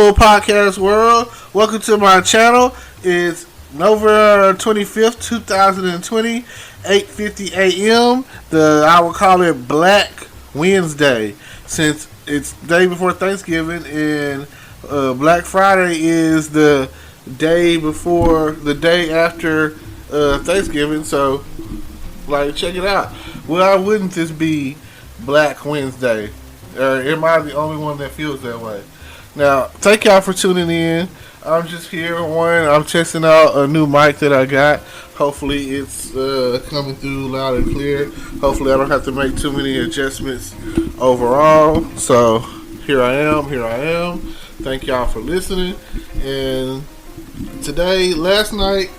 Hello, podcast world. Welcome to my channel. It's November 25th, 2020, 8:50 a.m. I will call it Black Wednesday since it's day before Thanksgiving, and Black Friday is the day after Thanksgiving. So, check it out. Why wouldn't this be Black Wednesday? Or am I the only one that feels that way? Now, thank y'all for tuning in. I'm just here. I'm testing out a new mic that I got. Hopefully it's coming through loud and clear. Hopefully I don't have to make too many adjustments overall. So, here I am. Thank y'all for listening. And last night,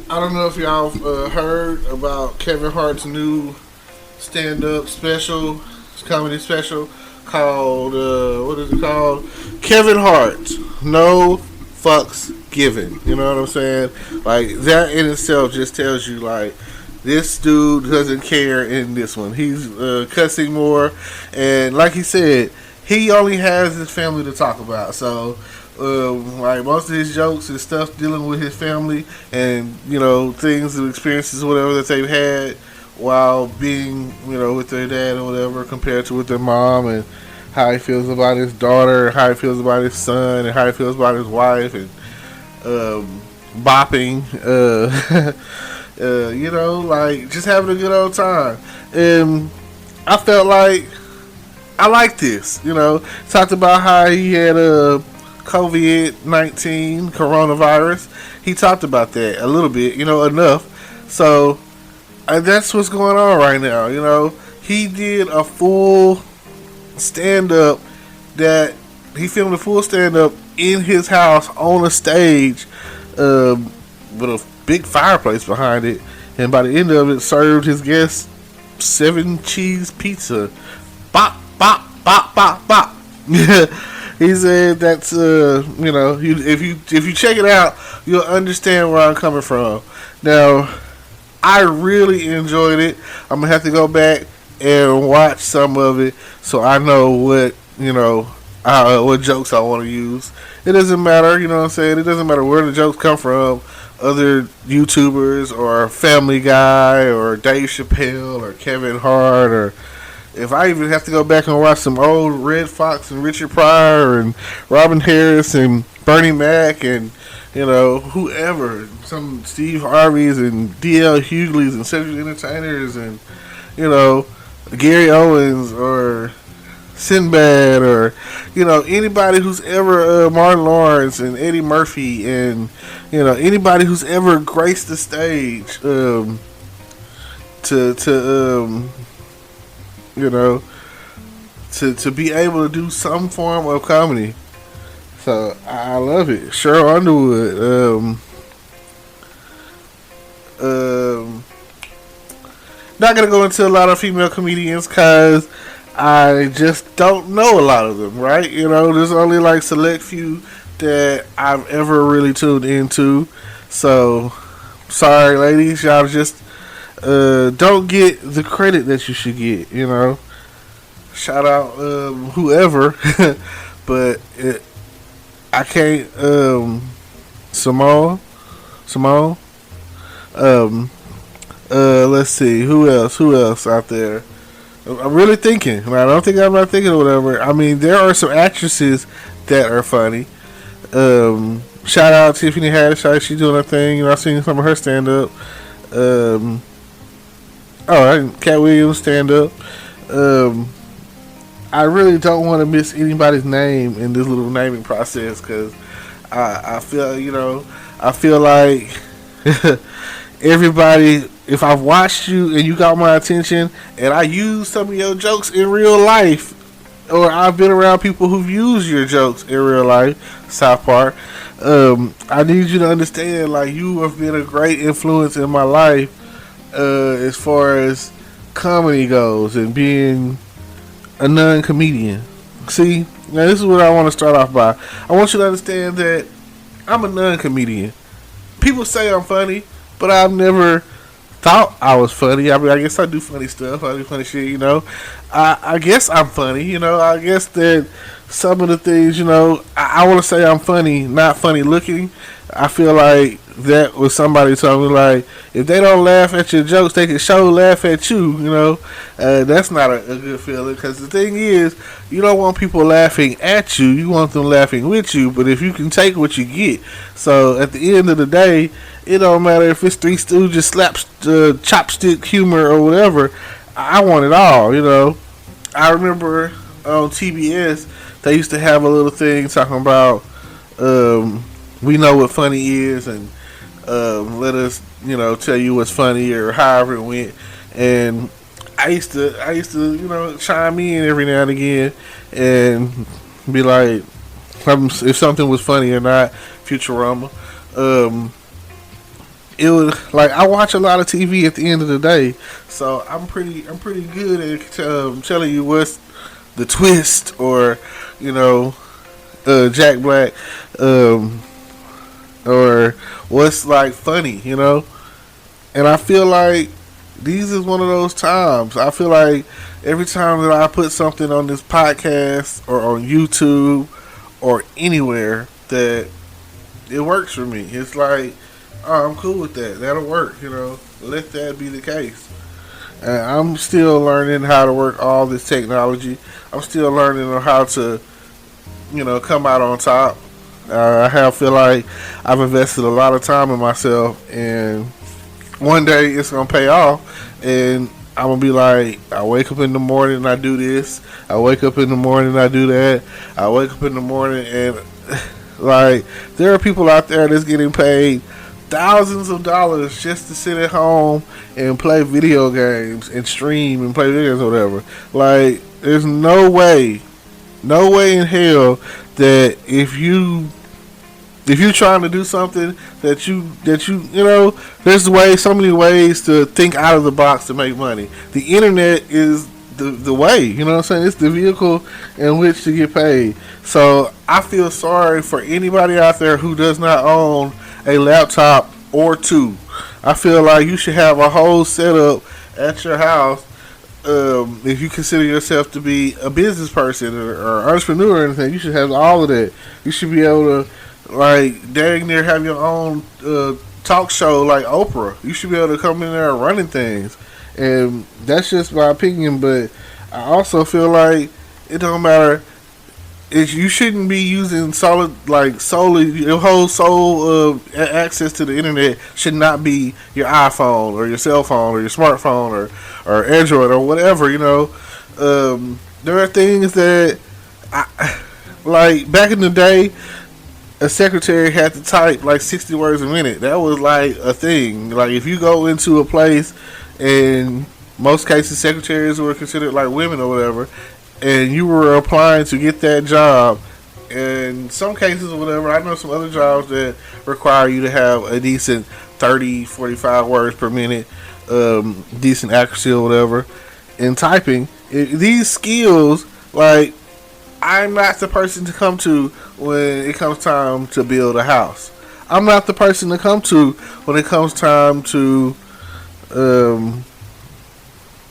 I don't know if y'all heard about Kevin Hart's new stand-up special, comedy special, called, what is it called? Kevin Hart, No Fucks Given. You know what I'm saying? That in itself just tells you, this dude doesn't care in this one. He's cussing more, and like he said, he only has his family to talk about. So, most of his jokes and stuff dealing with his family and, things and experiences, whatever, that they've had while being, with their dad or whatever, compared to with their mom, and how he feels about his daughter, how he feels about his son, and how he feels about his wife, and bopping, just having a good old time. And I felt like I liked this, talked about how he had COVID-19, coronavirus. He talked about that a little bit, enough. So, that's what's going on right now. He did a full stand-up he filmed a full stand-up in his house on a stage with a big fireplace behind it. And by the end of it, served his guests 7-cheese pizza. Bop, bop, bop, bop, bop. He said that's, if you check it out, you'll understand where I'm coming from. Now, I really enjoyed it. I'm going to have to go back and watch some of it so I know what jokes I want to use. It doesn't matter, what I'm saying? It doesn't matter where the jokes come from. Other YouTubers or Family Guy or Dave Chappelle or Kevin Hart, or if I even have to go back and watch some old Red Fox and Richard Pryor and Robin Harris and Bernie Mac and whoever, some Steve Harveys and D.L. Hughley's and Cedric Entertainers and, Gary Owens or Sinbad or, anybody who's ever, Martin Lawrence and Eddie Murphy and, anybody who's ever graced the stage, to be able to do some form of comedy. So I love it. Cheryl Underwood. Not gonna go into a lot of female comedians because I just don't know a lot of them. Right? There's only select few that I've ever really tuned into. So sorry, ladies, y'all just don't get the credit that you should get. Shout out whoever, but I can't. Simone. Let's see who else out there. I'm really thinking. I don't think I'm not thinking or whatever. I mean, there are some actresses that are funny. Shout out Tiffany Haddish. She's doing her thing. I've seen some of her stand up. Cat Williams stand up. I really don't want to miss anybody's name in this little naming process because I feel like everybody, if I've watched you and you got my attention and I use some of your jokes in real life, or I've been around people who've used your jokes in real life, South Park, I need you to understand, you have been a great influence in my life as far as comedy goes and being a non-comedian. See, now this is what I want to start off by. I want you to understand that I'm a non-comedian. People say I'm funny, but I've never thought I was funny. I mean, I guess I do funny stuff. I do funny shit, I guess I'm funny, I guess that some of the things, I want to say I'm funny, not funny looking. I feel like that was somebody told me, like, if they don't laugh at your jokes, they can show laugh at you. That's not a good feeling, because the thing is, you don't want people laughing at you. You want them laughing with you. But if you can take what you get, so at the end of the day, it don't matter if it's Three Stooges slaps chopstick humor or whatever. I want it all. I remember on TBS they used to have a little thing talking about we know what funny is, and let us tell you what's funny, or however it went. And I used to chime in every now and again and be like, if something was funny or not. Futurama. It was like, I watch a lot of TV at the end of the day, so I'm pretty good at telling you what's the twist, or Jack Black, or what's like funny, And I feel like these is one of those times. I feel like every time that I put something on this podcast or on YouTube or anywhere, that it works for me. It's like, oh, I'm cool with that. That'll work, Let that be the case. And I'm still learning how to work all this technology. I'm still learning on how to, come out on top. I feel like I've invested a lot of time in myself, and one day it's gonna pay off. And I'm gonna be like, I wake up in the morning and I do this. I wake up in the morning and I do that. I wake up in the morning and like, there are people out there that's getting paid thousands of dollars just to sit at home and play video games and stream and play videos or whatever. Like, there's no way in hell that if you're trying to do something that you there's so many ways to think out of the box to make money. The internet is the way, you know what I'm saying? It's the vehicle in which to get paid. So I feel sorry for anybody out there who does not own a laptop or two. I feel like you should have a whole setup at your house. If you consider yourself to be a business person or entrepreneur or anything, you should have all of that. You should be able to, like, dang near have your own talk show like Oprah. You should be able to come in there running things. And that's just my opinion, but I also feel like it don't matter. You shouldn't be using solely your whole soul access to the internet should not be your iPhone or your cell phone or your smartphone or Android or whatever. There are things that like back in the day, a secretary had to type like 60 words a minute. That was like a thing. Like, if you go into a place, and most cases secretaries were considered like women or whatever, and you were applying to get that job, in some cases or whatever, I know some other jobs that require you to have a decent 30, 45 words per minute, decent accuracy or whatever in typing. These skills, like, I'm not the person to come to when it comes time to build a house. I'm not the person to come to when it comes time to I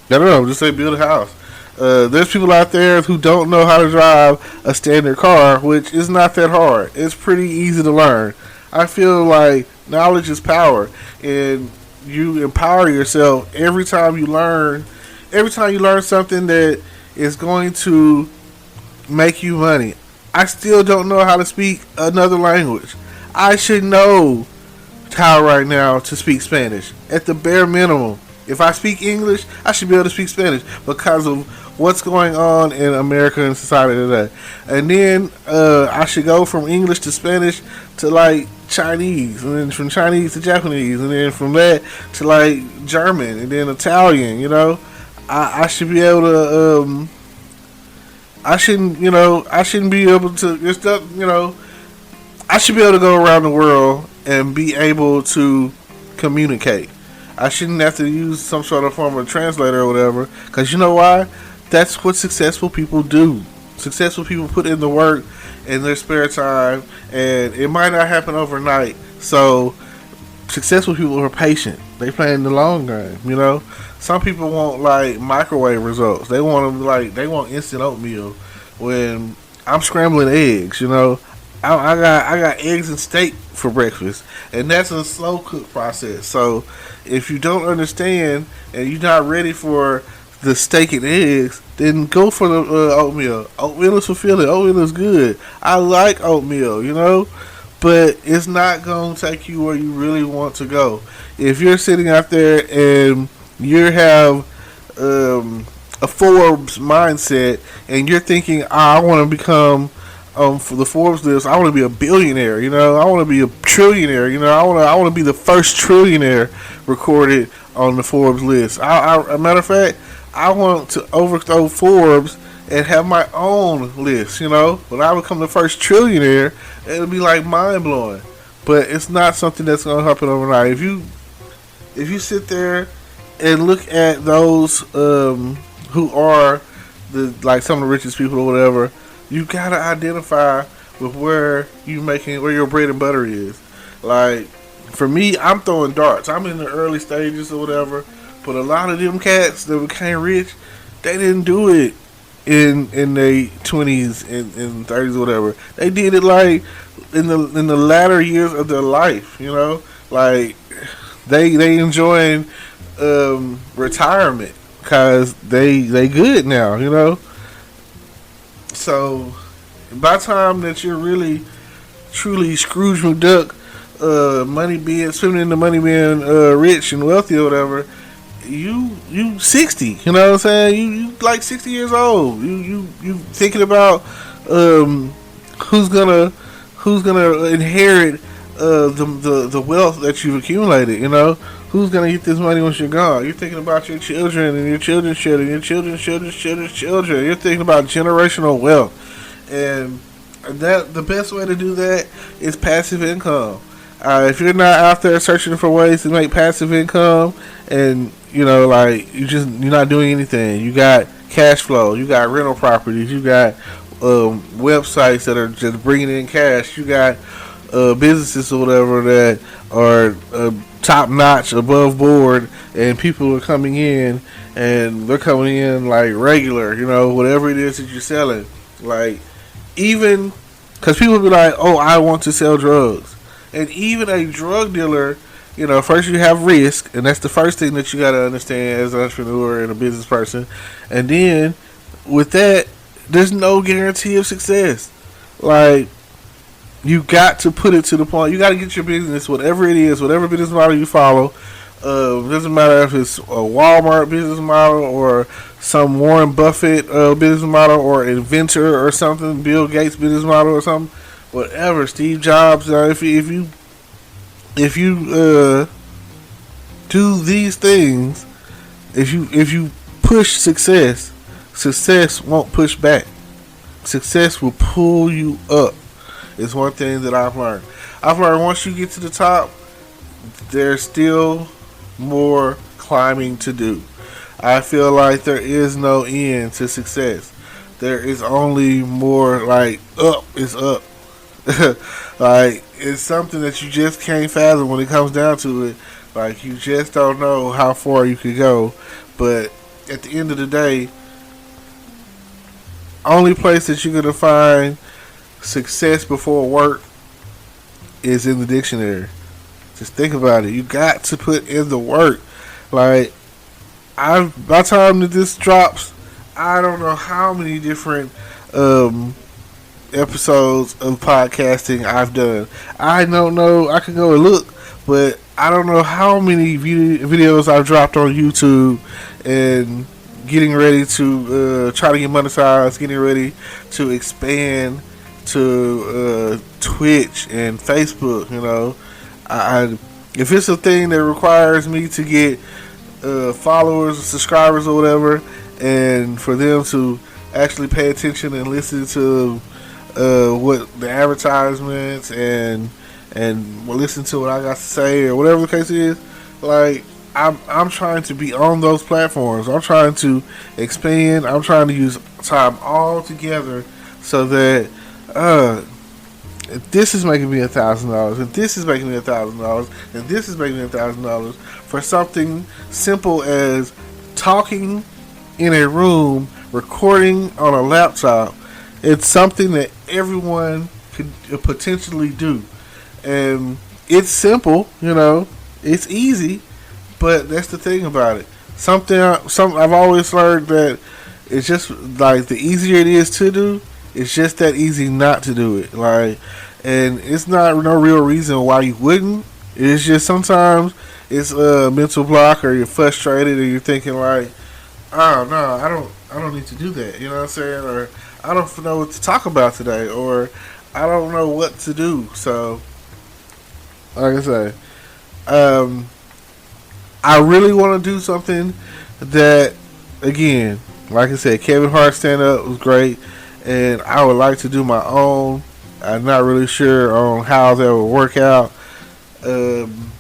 don't know, just say build a house. There's people out there who don't know how to drive a standard car, which is not that hard. It's pretty easy to learn. I feel like knowledge is power, and you empower yourself every time you learn. Every time you learn something that is going to make you money. I still don't know how to speak another language. I should know how right now to speak Spanish at the bare minimum. If I speak English, I should be able to speak Spanish because of what's going on in America and society today. And then I should go from English to Spanish to like Chinese, and then from Chinese to Japanese, and then from that to like German, and then Italian. I should be able to. I shouldn't be able to. I should be able to go around the world and be able to communicate. I shouldn't have to use some sort of form of translator or whatever. Because you know why? That's what successful people do. Successful people put in the work in their spare time, and it might not happen overnight. So successful people are patient. They play in the long game. Some people want like microwave results. They want instant oatmeal. When I'm scrambling eggs. I got eggs and steak for breakfast, and that's a slow cook process. So if you don't understand and you're not ready for the steak and eggs, then go for the oatmeal. Oatmeal is fulfilling. Oatmeal is good. I like oatmeal, but it's not going to take you where you really want to go. If you're sitting out there and you have a Forbes mindset and you're thinking, I want to become for the Forbes list, I want to be a billionaire, I want to be a trillionaire, I want to be the first trillionaire recorded on the Forbes list. A matter of fact, I want to overthrow Forbes and have my own list, When I become the first trillionaire, it'll be like mind blowing. But it's not something that's gonna happen overnight. If you sit there and look at those who are some of the richest people or whatever, you gotta identify with where your bread and butter is. Like for me, I'm throwing darts. I'm in the early stages or whatever. But a lot of them cats that became rich, they didn't do it in their 20s and 30s or whatever. They did it like in the latter years of their life. Like they enjoying retirement because they good now. So by the time that you're really truly Scrooge McDuck, swimming in the money being rich and wealthy or whatever, you 60, you know what I'm saying? You like 60 years old. You thinking about who's gonna inherit the wealth that you've accumulated, Who's gonna get this money once you're gone? You're thinking about your children and your children's children, your children's children. You're thinking about generational wealth. And that the best way to do that is passive income. If you're not out there searching for ways to make passive income, and you're not doing anything, you got cash flow, you got rental properties, you got websites that are just bringing in cash, you got businesses or whatever that are top notch, above board, and people are coming in, and they're coming in like regular, whatever it is that you're selling. Like, even because people be like, oh, I want to sell drugs. And even a drug dealer, first you have risk, and that's the first thing that you got to understand as an entrepreneur and a business person. And then with that, there's no guarantee of success. Like, you got to put it to the point. You got to get your business, whatever it is, whatever business model you follow. Doesn't matter if it's a Walmart business model or some Warren Buffett business model or inventor or something, Bill Gates business model or something. Whatever, Steve Jobs. If you do these things, if you push success won't push back. Success will pull you up. It's one thing that I've learned. Once you get to the top, there's still more climbing to do. I feel like there is no end to success. There is only more, like, up is up. Like, it's something that you just can't fathom when it comes down to it. Like, you just don't know how far you could go. But at the end of the day, only place that you're going to find success before work is in the dictionary. Just think about it. You got to put in the work. Like, by the time that this drops, I don't know how many different episodes of podcasting I've done. I don't know. I could go and look, but I don't know how many videos I've dropped on YouTube and getting ready to try to get monetized, getting ready to expand to Twitch and Facebook. If it's a thing that requires me to get followers, subscribers, or whatever, and for them to actually pay attention and listen to what the advertisements and listen to what I got to say or whatever the case is, like, I'm trying to be on those platforms. I'm trying to expand. I'm trying to use time all together so that if this is making me $1,000, if this is making me $1,000, and this is making me $1,000 for something simple as talking in a room, recording on a laptop, It's something that everyone could potentially do, and it's simple. It's easy, but that's the thing about it. Something I've always learned that it's just like the easier it is to do, it's just that easy not to do it. Like, and it's not no real reason why you wouldn't. It's just sometimes it's a mental block, or you're frustrated, or you're thinking like, oh no, I don't need to do that. You know what I'm saying? Or I don't know what to talk about today, or I don't know what to do. So, like I say, um, I really want to do something that, again, like I said, Kevin Hart stand up was great, and I would like to do my own. I'm not really sure on how that will work out. Um,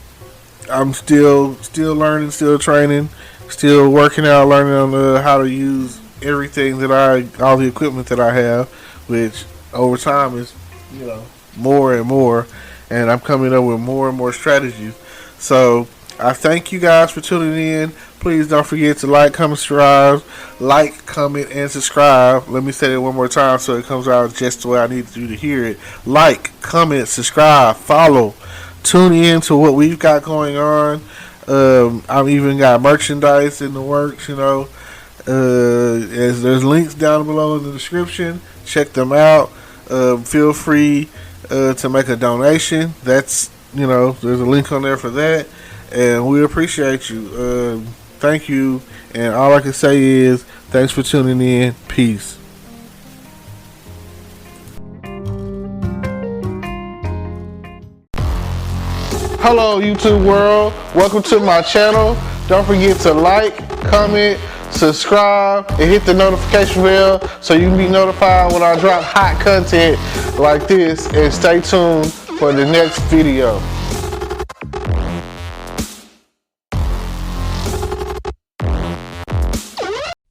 I'm still learning, still training, still working out, learning on how to use everything all the equipment that I have, which over time is, you know, more and more, and I'm coming up with more and more strategies. So I thank you guys for tuning in. Please don't forget to like, comment, and subscribe. Let me say it one more time so it comes out just the way I need you to hear it. Like, comment, subscribe, follow, tune in to what we've got going on. I've even got merchandise in the works, as there's links down below in the description. Check them out. Feel free to make a donation. There's a link on there for that. And we appreciate you. Thank you. And all I can say is thanks for tuning in. Peace. Hello, YouTube world. Welcome to my channel. Don't forget to like, comment, subscribe, and hit the notification bell so you can be notified when I drop hot content like this. And stay tuned for the next video.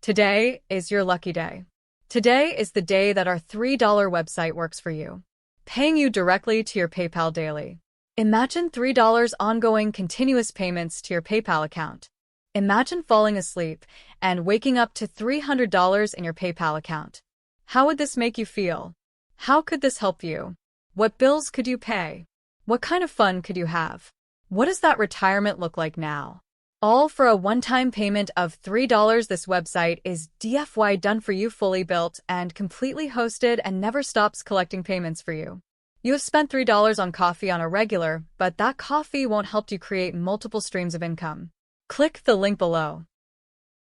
Today is your lucky day. Today is the day that our $3 website works for you, paying you directly to your PayPal daily. Imagine $3 ongoing continuous payments to your PayPal account. Imagine falling asleep and waking up to $300 in your PayPal account. How would this make you feel? How could this help you? What bills could you pay? What kind of fun could you have? What does that retirement look like now? All for a one-time payment of $3. This website is DFY done for you, fully built and completely hosted, and never stops collecting payments for you. You have spent $3 on coffee on a regular, but that coffee won't help you create multiple streams of income. Click the link below.